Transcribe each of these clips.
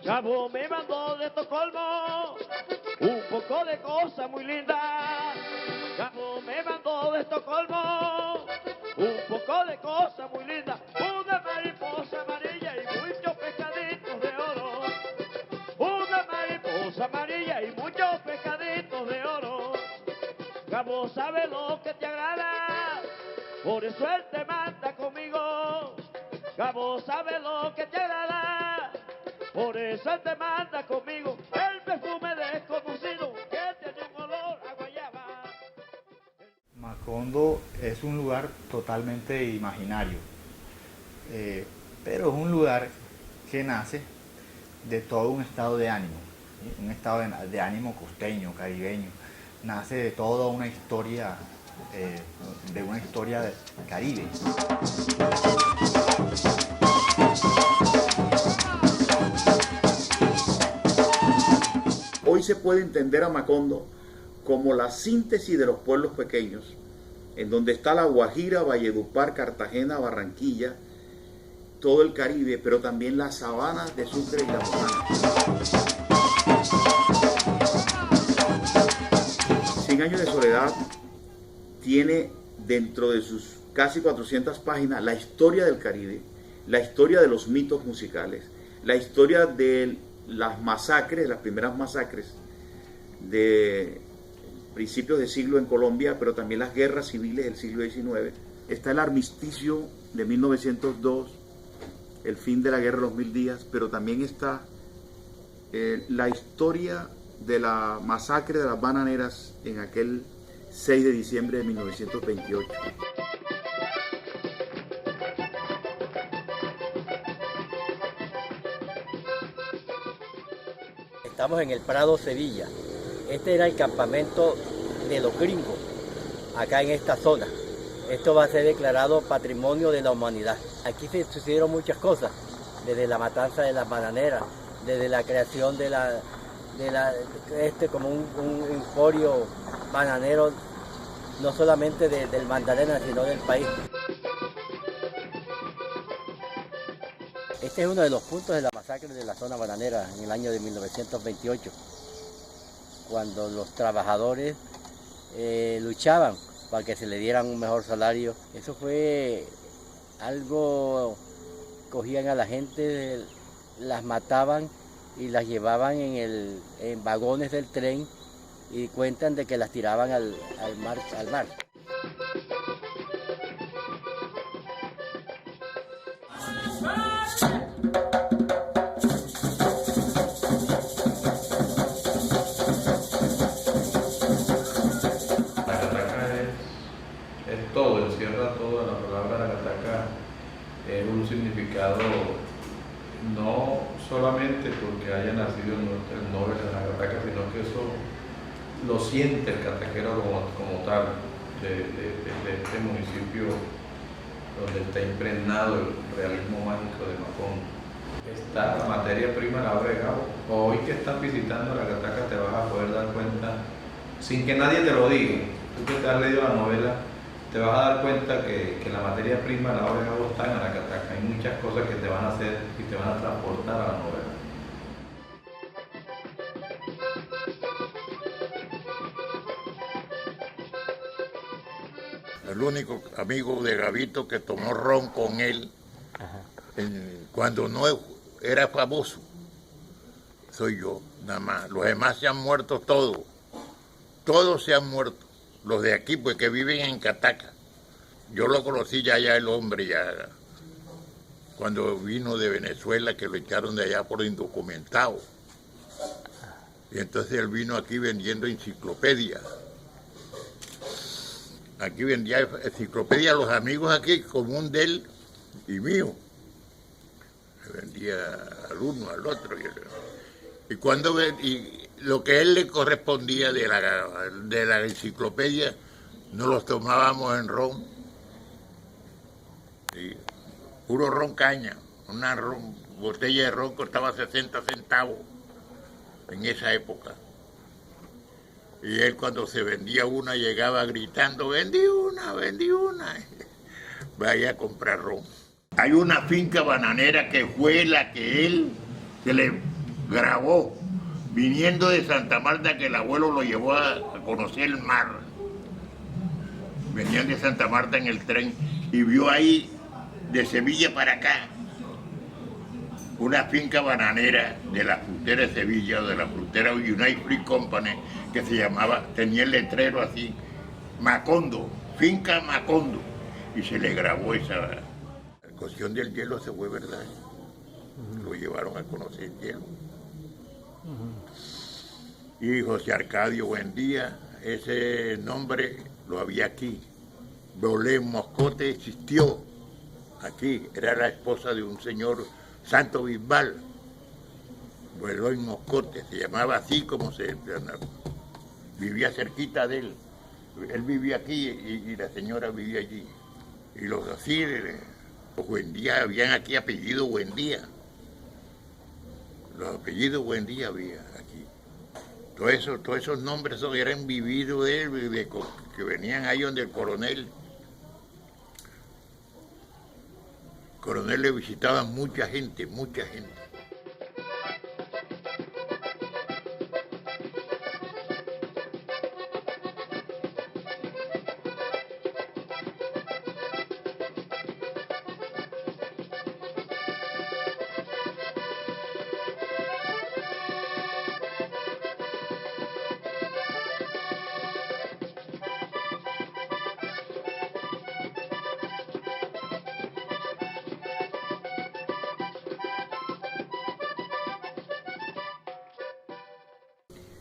Gabo me mandó de Estocolmo un poco de cosas muy lindas. Gabo me mandó de Estocolmo un poco de cosas muy lindas. Una mariposa amarilla y muchos pescaditos de oro. Una mariposa amarilla y muchos pescaditos de oro. Gabo sabe lo que te agrada, por eso él te manda conmigo. Gabo sabe lo que te agrada, por eso él te manda conmigo. El perfume desconocido que tiene un olor a guayaba. Macondo es un lugar totalmente imaginario, pero es un lugar que nace de todo un estado de ánimo, ¿sí? Un estado de ánimo costeño, caribeño. Nace de toda una historia, de una historia del Caribe. Hoy se puede entender a Macondo como la síntesis de los pueblos pequeños, en donde está La Guajira, Valledupar, Cartagena, Barranquilla, todo el Caribe, pero también las sabanas de Sucre y La Bogotá. 100 años de soledad tiene dentro de sus casi 400 páginas la historia del Caribe, la historia de los mitos musicales, la historia de las masacres, las primeras masacres de principios de siglo en Colombia, pero también las guerras civiles del siglo XIX. Está el armisticio de 1902, el fin de la guerra de los 1000 días, pero también está la historia de la masacre de las bananeras en aquel 6 de diciembre de 1928. Estamos en el Prado, Sevilla. Este era el campamento de los gringos, acá en esta zona. Esto va a ser declarado Patrimonio de la Humanidad. Aquí se sucedieron muchas cosas, desde la matanza de las bananeras, desde la creación de como un emporio bananero, no solamente del Magdalena, sino del país. Este es uno de los puntos de la masacre de la zona bananera en el año de 1928, cuando los trabajadores luchaban para que se le dieran un mejor salario. Eso fue algo, cogían a la gente, las mataban y las llevaban en vagones del tren y cuentan de que las tiraban al mar. Es todo, encierra todo. La palabra Aracataca es un significado no solamente porque haya nacido el nombre de Aracataca, sino que eso lo siente el cataquero como tal de este municipio donde está impregnado el realismo mágico de Macondo. Está la materia prima, la obra de Gabo. Hoy que estás visitando Aracataca te vas a poder dar cuenta, sin que nadie te lo diga, tú que te has leído la novela, te vas a dar cuenta que la materia prima, la obra de Gabo está en Aracataca. Hay muchas cosas que te van a hacer y te van a transportar a la novela. El único amigo de Gabito que tomó ron con él cuando no era famoso soy yo, nada más. Los demás se han muerto todos. Todos se han muerto. Los de aquí, pues que viven en Cataca. Yo lo conocí ya el hombre, ya cuando vino de Venezuela, que lo echaron de allá por indocumentado. Y entonces él vino aquí vendiendo enciclopedias. Aquí vendía enciclopedias a los amigos aquí, común de él y mío. Le vendía al uno, al otro. Y cuando lo que a él le correspondía de la enciclopedia, nos los tomábamos en ron. Sí. Puro ron caña. Una botella de ron costaba 60 centavos en esa época. Y él cuando se vendía una llegaba gritando, vendí una. Vaya a comprar ron. Hay una finca bananera que fue la que él, grabó viniendo de Santa Marta, que el abuelo lo llevó a conocer el mar. Venían de Santa Marta en el tren y vio ahí, de Sevilla para acá, una finca bananera de la frutera de Sevilla, de la frutera United Fruit Company, que se llamaba, tenía el letrero así, Macondo, finca Macondo, y se le grabó esa. La cuestión del hielo se fue verdad. Lo llevaron a conocer el hielo. Y José Arcadio Buendía, ese nombre lo había aquí. Bolén Moscote existió aquí, era la esposa de un señor Santo Bisbal. Bolén Moscote, se llamaba así como se vivía cerquita de él. Él vivía aquí y la señora vivía allí. Y los así, los Buendía, habían aquí apellido Buendía. Los apellidos Buendía había aquí. Todos esos nombres eran vividos de él, que venían ahí donde el coronel. El coronel le visitaba mucha gente, mucha gente.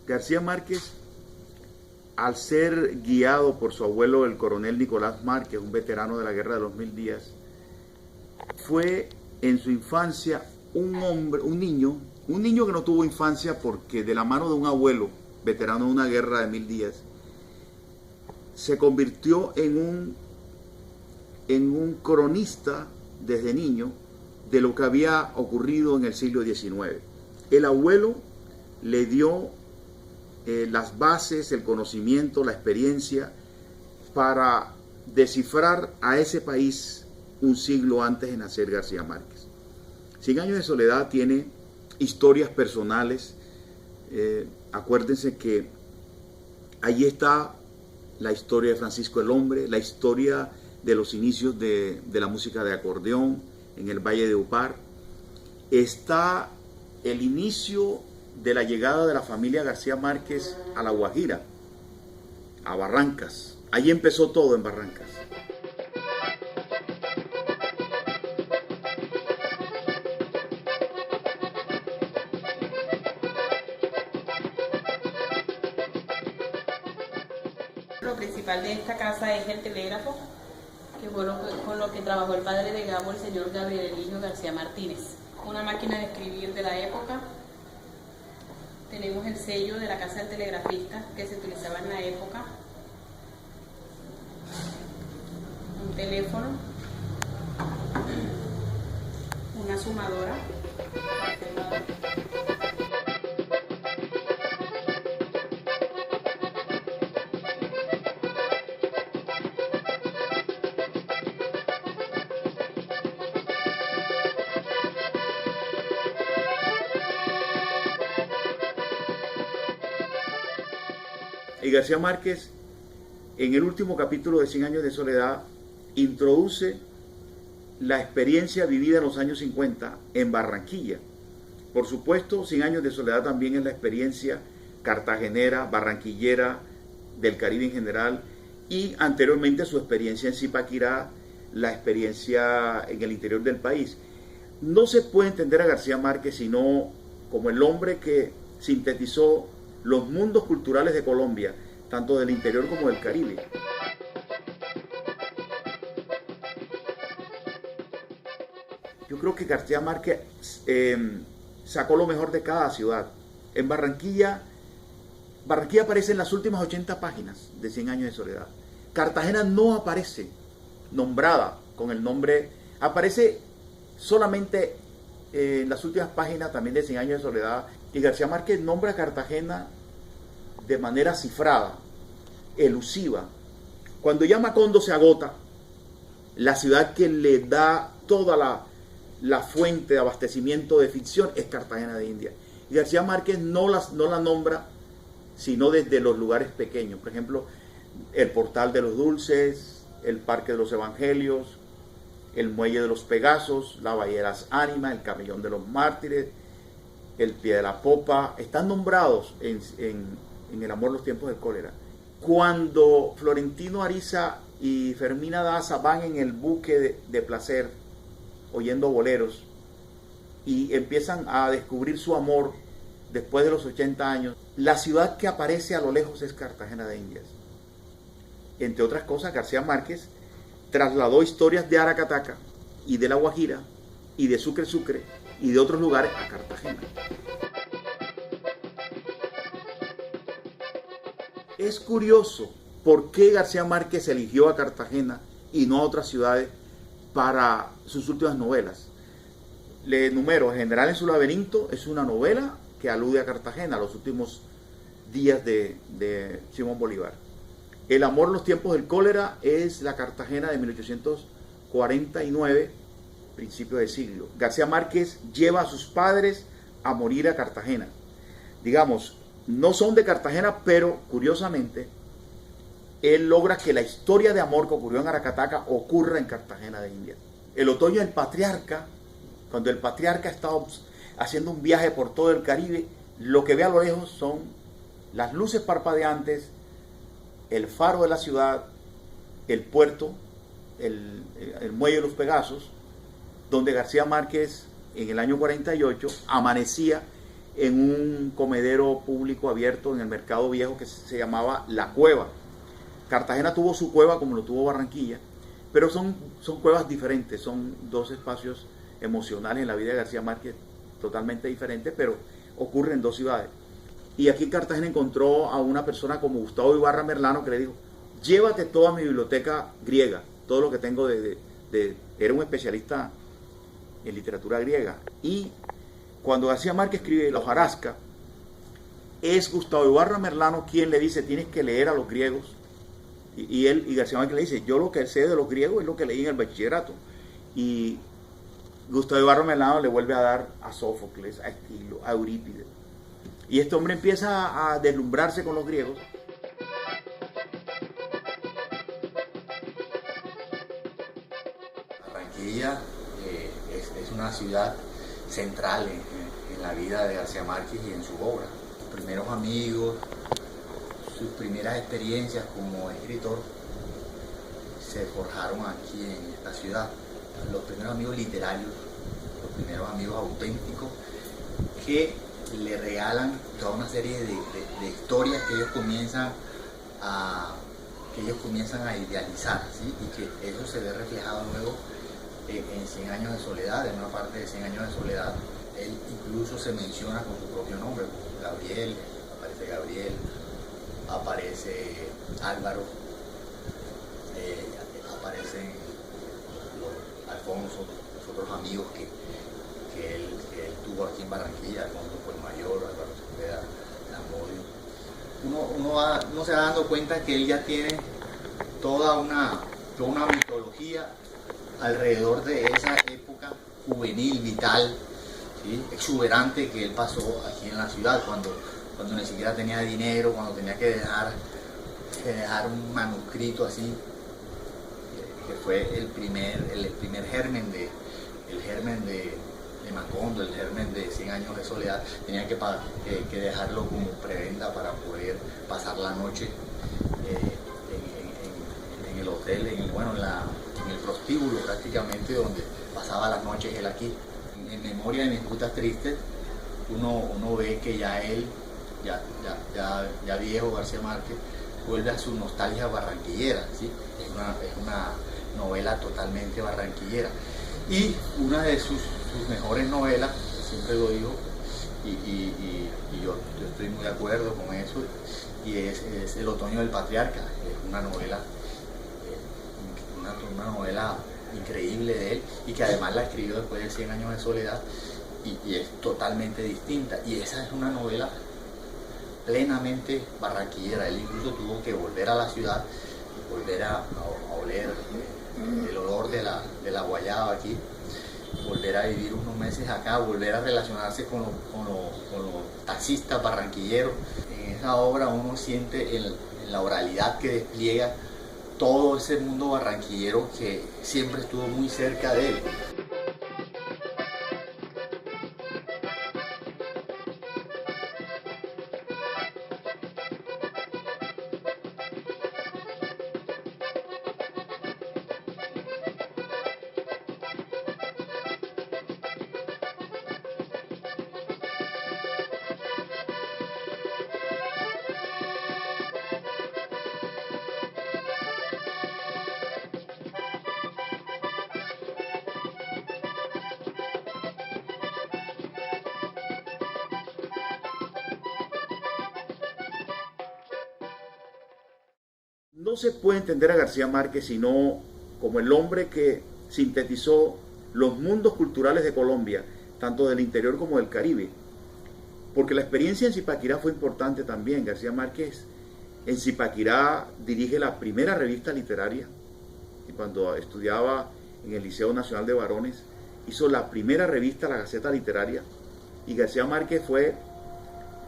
García Márquez, al ser guiado por su abuelo, el coronel Nicolás Márquez, un veterano de la Guerra de los Mil Días, fue en su infancia un niño que no tuvo infancia porque de la mano de un abuelo, veterano de una guerra de 1000 días, se convirtió en un cronista desde niño de lo que había ocurrido en el siglo XIX. El abuelo le dio las bases, el conocimiento, la experiencia para descifrar a ese país un siglo antes de nacer García Márquez. 100 años de soledad tiene historias personales. Acuérdense que allí está la historia de Francisco el Hombre, la historia de los inicios de la música de acordeón en el Valle de Upar. Está el inicio de la llegada de la familia García Márquez a La Guajira, a Barrancas. Allí empezó todo en Barrancas. Lo principal de esta casa es el telégrafo, que fue con lo que trabajó el padre de Gabo, el señor Gabriel Eligio García Martínez. Una máquina de escribir de la época. Tenemos el sello de la Casa del Telegrafista que se utilizaba en la época. Un teléfono. Una sumadora. Y García Márquez, en el último capítulo de 100 años de soledad, introduce la experiencia vivida en los años 50 en Barranquilla. Por supuesto, 100 años de soledad también es la experiencia cartagenera, barranquillera, del Caribe en general, y anteriormente su experiencia en Zipaquirá, la experiencia en el interior del país. No se puede entender a García Márquez sino como el hombre que sintetizó los mundos culturales de Colombia, tanto del interior como del Caribe. Yo creo que García Márquez sacó lo mejor de cada ciudad. En Barranquilla aparece en las últimas 80 páginas de 100 años de soledad. Cartagena no aparece nombrada con el nombre, aparece solamente en las últimas páginas también de 100 años de soledad. Y García Márquez nombra a Cartagena de manera cifrada, elusiva. Cuando ya Macondo se agota, la ciudad que le da toda la fuente de abastecimiento de ficción es Cartagena de Indias. Y García Márquez no la nombra sino desde los lugares pequeños. Por ejemplo, el Portal de los Dulces, el Parque de los Evangelios, el Muelle de los Pegasos, la Bahía de las Ánimas, el Camellón de los Mártires, el Pie de la Popa, están nombrados en El amor, los tiempos del cólera. Cuando Florentino Ariza y Fermina Daza van en el buque de placer, oyendo boleros, y empiezan a descubrir su amor después de los 80 años, la ciudad que aparece a lo lejos es Cartagena de Indias. Entre otras cosas, García Márquez trasladó historias de Aracataca y de La Guajira y de Sucre Sucre y de otros lugares a Cartagena. Es curioso por qué García Márquez eligió a Cartagena y no a otras ciudades para sus últimas novelas. Le enumero: General en su laberinto es una novela que alude a Cartagena, a los últimos días de Simón Bolívar. El amor, los tiempos del cólera es la Cartagena de 1849, principio de siglo. García Márquez lleva a sus padres a morir a Cartagena. Digamos, no son de Cartagena, pero curiosamente él logra que la historia de amor que ocurrió en Aracataca ocurra en Cartagena de Indias. El otoño del patriarca, cuando el patriarca está haciendo un viaje por todo el Caribe, lo que ve a lo lejos son las luces parpadeantes, el faro de la ciudad, el puerto, el muelle de los Pegasos, donde García Márquez en el año 48 amanecía en un comedero público abierto en el Mercado Viejo que se llamaba La Cueva. Cartagena tuvo su cueva como lo tuvo Barranquilla, pero son cuevas diferentes, son dos espacios emocionales en la vida de García Márquez totalmente diferentes, pero ocurren en dos ciudades. Y aquí en Cartagena encontró a una persona como Gustavo Ibarra Merlano que le dijo: llévate toda mi biblioteca griega, todo lo que tengo era un especialista en literatura griega. Y cuando García Márquez escribe La hojarasca, es Gustavo Ibarra Merlano quien le dice: tienes que leer a los griegos. Y García Márquez le dice: yo lo que sé de los griegos es lo que leí en el bachillerato. Y Gustavo Ibarra Merlano le vuelve a dar a Sófocles, a Esquilo, a Eurípides. Y este hombre empieza a deslumbrarse con los griegos. Barranquilla es una ciudad central en la vida de García Márquez y en su obra. Sus primeros amigos, sus primeras experiencias como escritor se forjaron aquí en esta ciudad. Los primeros amigos literarios, los primeros amigos auténticos que le regalan toda una serie de historias que ellos comienzan a idealizar, ¿sí? Y que eso se ve reflejado luego en 100 años de soledad, en una parte de 100 años de soledad. Él incluso se menciona con su propio nombre: Gabriel, aparece Álvaro, aparecen Alfonso, los otros amigos que él tuvo aquí en Barranquilla, Alfonso Mayor, Álvaro Cepeda, Lamodio. Uno se va dando cuenta que él ya tiene toda una mitología alrededor de esa época juvenil, vital, ¿sí? Exuberante que él pasó aquí en la ciudad, cuando ni siquiera tenía dinero, cuando tenía que dejar un manuscrito así, que fue el primer germen de Macondo, el germen de 100 años de soledad. Tenía que dejarlo como preventa para poder pasar la noche en el hotel, en el prostíbulo prácticamente, donde pasaba las noches él aquí. En memoria de mis putas tristes, uno ve que ya él, ya viejo García Márquez, vuelve a su nostalgia barranquillera, ¿sí? Es una novela totalmente barranquillera. Y una de sus mejores novelas, siempre lo digo, y yo estoy muy de acuerdo con eso, y es El otoño del patriarca. Es una novela increíble de él, y que además la escribió después de 100 años de soledad, y es totalmente distinta. Y esa es una novela plenamente barranquillera. Él incluso tuvo que volver a la ciudad, volver a oler el olor de la guayaba aquí, volver a vivir unos meses acá, volver a relacionarse con los taxistas barranquilleros. En esa obra uno siente en la oralidad que despliega todo ese mundo barranquillero que siempre estuvo muy cerca de él. No se puede entender a García Márquez sino como el hombre que sintetizó los mundos culturales de Colombia, tanto del interior como del Caribe. Porque la experiencia en Zipaquirá fue importante también. García Márquez en Zipaquirá dirige la primera revista literaria, y cuando estudiaba en el Liceo Nacional de Varones, hizo la primera revista, la Gaceta Literaria, y García Márquez fue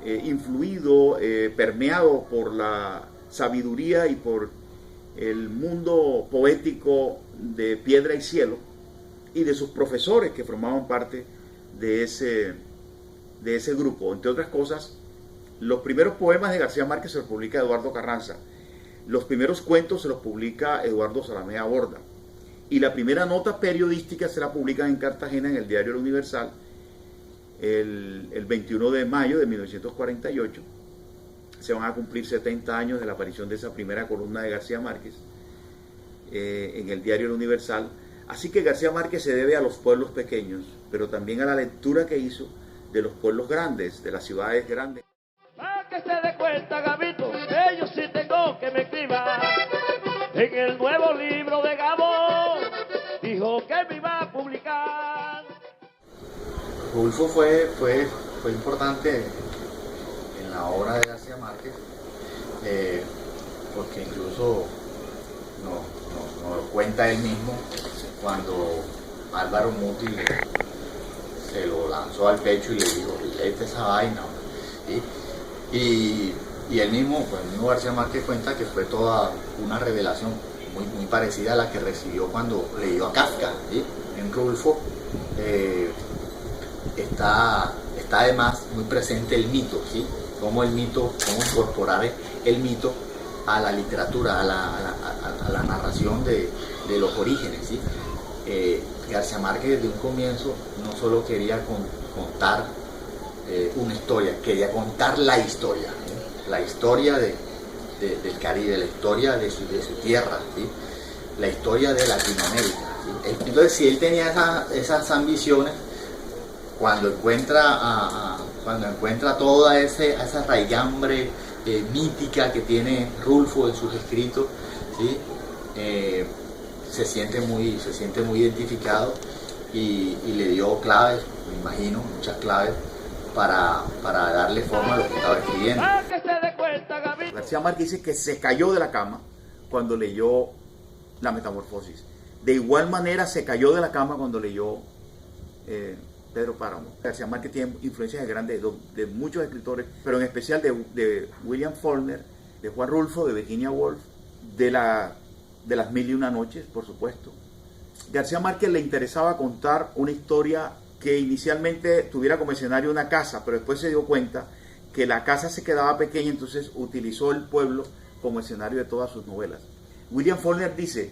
influido, permeado por la sabiduría y por el mundo poético de Piedra y Cielo y de sus profesores que formaban parte de ese grupo. Entre otras cosas, los primeros poemas de García Márquez se los publica Eduardo Carranza, los primeros cuentos se los publica Eduardo Zalamea Borda, y la primera nota periodística se la publican en Cartagena en el diario El Universal el 21 de mayo de 1948. Se van a cumplir 70 años de la aparición de esa primera columna de García Márquez en el diario El Universal. Así que García Márquez se debe a los pueblos pequeños, pero también a la lectura que hizo de los pueblos grandes, de las ciudades grandes. Para que se dé cuenta, Gabito, que yo sí tengo que me escriba. En el nuevo libro de Gabo, dijo que me iba a publicar. Rulfo fue importante en la obra de García Márquez, porque incluso nos lo cuenta él mismo cuando Álvaro Muti se lo lanzó al pecho y le dijo, léete esa vaina, ¿sí? Y él mismo, pues el mismo García Márquez cuenta que fue toda una revelación muy parecida a la que recibió cuando leyó a Kafka, ¿sí? En Rulfo está además muy presente el mito, ¿sí? Cómo incorporar el mito a la literatura, a la narración de los orígenes, ¿sí? García Márquez desde un comienzo no solo quería contar una historia, quería contar la historia, ¿sí? La historia del Caribe, la historia de su tierra, ¿sí? La historia de Latinoamérica, ¿sí? Entonces, si él tenía esas ambiciones, cuando encuentra toda esa raigambre mítica que tiene Rulfo en sus escritos, ¿sí? Se siente muy identificado y le dio claves, me imagino, muchas claves para darle forma a lo que estaba escribiendo. García Márquez dice que se cayó de la cama cuando leyó La Metamorfosis. De igual manera se cayó de la cama cuando leyó Pedro Páramo. García Márquez tiene influencias de muchos escritores, pero en especial de William Faulkner, de Juan Rulfo, de Virginia Woolf, de las Mil y Una Noches, por supuesto. García Márquez le interesaba contar una historia que inicialmente tuviera como escenario una casa, pero después se dio cuenta que la casa se quedaba pequeña, entonces utilizó el pueblo como escenario de todas sus novelas. William Faulkner dice,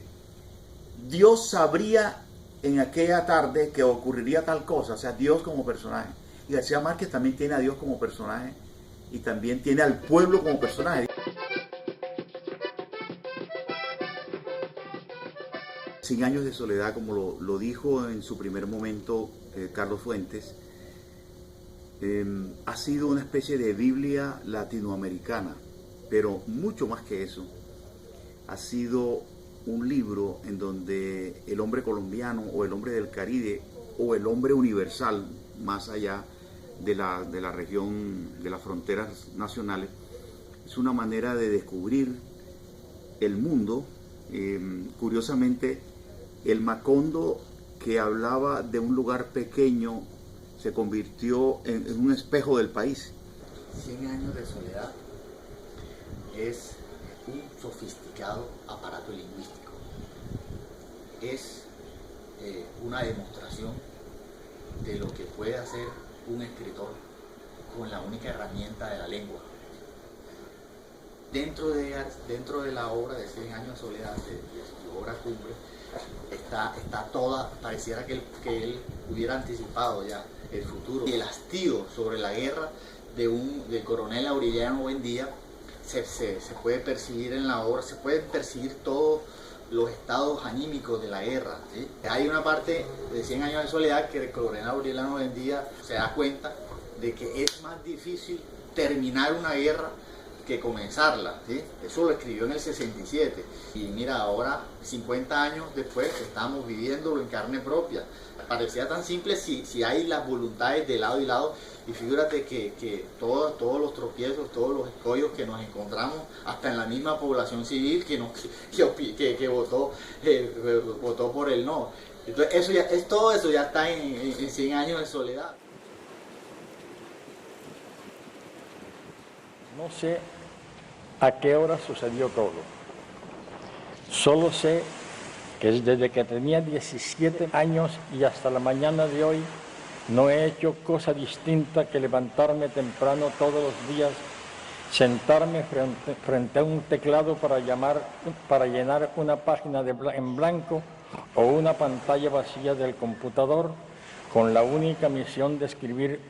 Dios sabría en aquella tarde que ocurriría tal cosa, o sea, Dios como personaje. Y García Márquez también tiene a Dios como personaje y también tiene al pueblo como personaje. 100 años de soledad, como lo dijo en su primer momento Carlos Fuentes, ha sido una especie de Biblia latinoamericana, pero mucho más que eso, ha sido un libro en donde el hombre colombiano o el hombre del Caribe o el hombre universal, más allá de la región, de las fronteras nacionales, es una manera de descubrir el mundo. Curiosamente, el Macondo que hablaba de un lugar pequeño se convirtió en un espejo del país. 100 años de soledad es un sofisticado aparato lingüístico. Es una demostración de lo que puede hacer un escritor con la única herramienta de la lengua. Dentro de la obra de 100 años de soledad, de su obra cumbre, está toda, pareciera que él hubiera anticipado ya el futuro. Y el hastío sobre la guerra del coronel Aureliano Buendía se puede percibir en la obra, se pueden percibir todos los estados anímicos de la guerra, ¿sí? Hay una parte de 100 años de soledad que el coronel Aureliano Buendía se da cuenta de que es más difícil terminar una guerra que comenzarla, ¿sí? Eso lo escribió en el 67 y mira, ahora 50 años después estamos viviéndolo en carne propia. Parecía tan simple si hay las voluntades de lado y lado, y figúrate que todos los tropiezos, todos los escollos que nos encontramos, hasta en la misma población civil que votó por el no. Entonces todo eso ya está en 100 años de soledad. No sé a qué hora sucedió todo. Solo sé que desde que tenía 17 años y hasta la mañana de hoy no he hecho cosa distinta que levantarme temprano todos los días, sentarme frente a un teclado para llenar una página en blanco o una pantalla vacía del computador con la única misión de escribir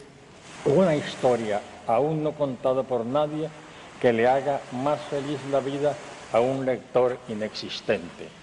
una historia aún no contada por nadie que le haga más feliz la vida a un lector inexistente.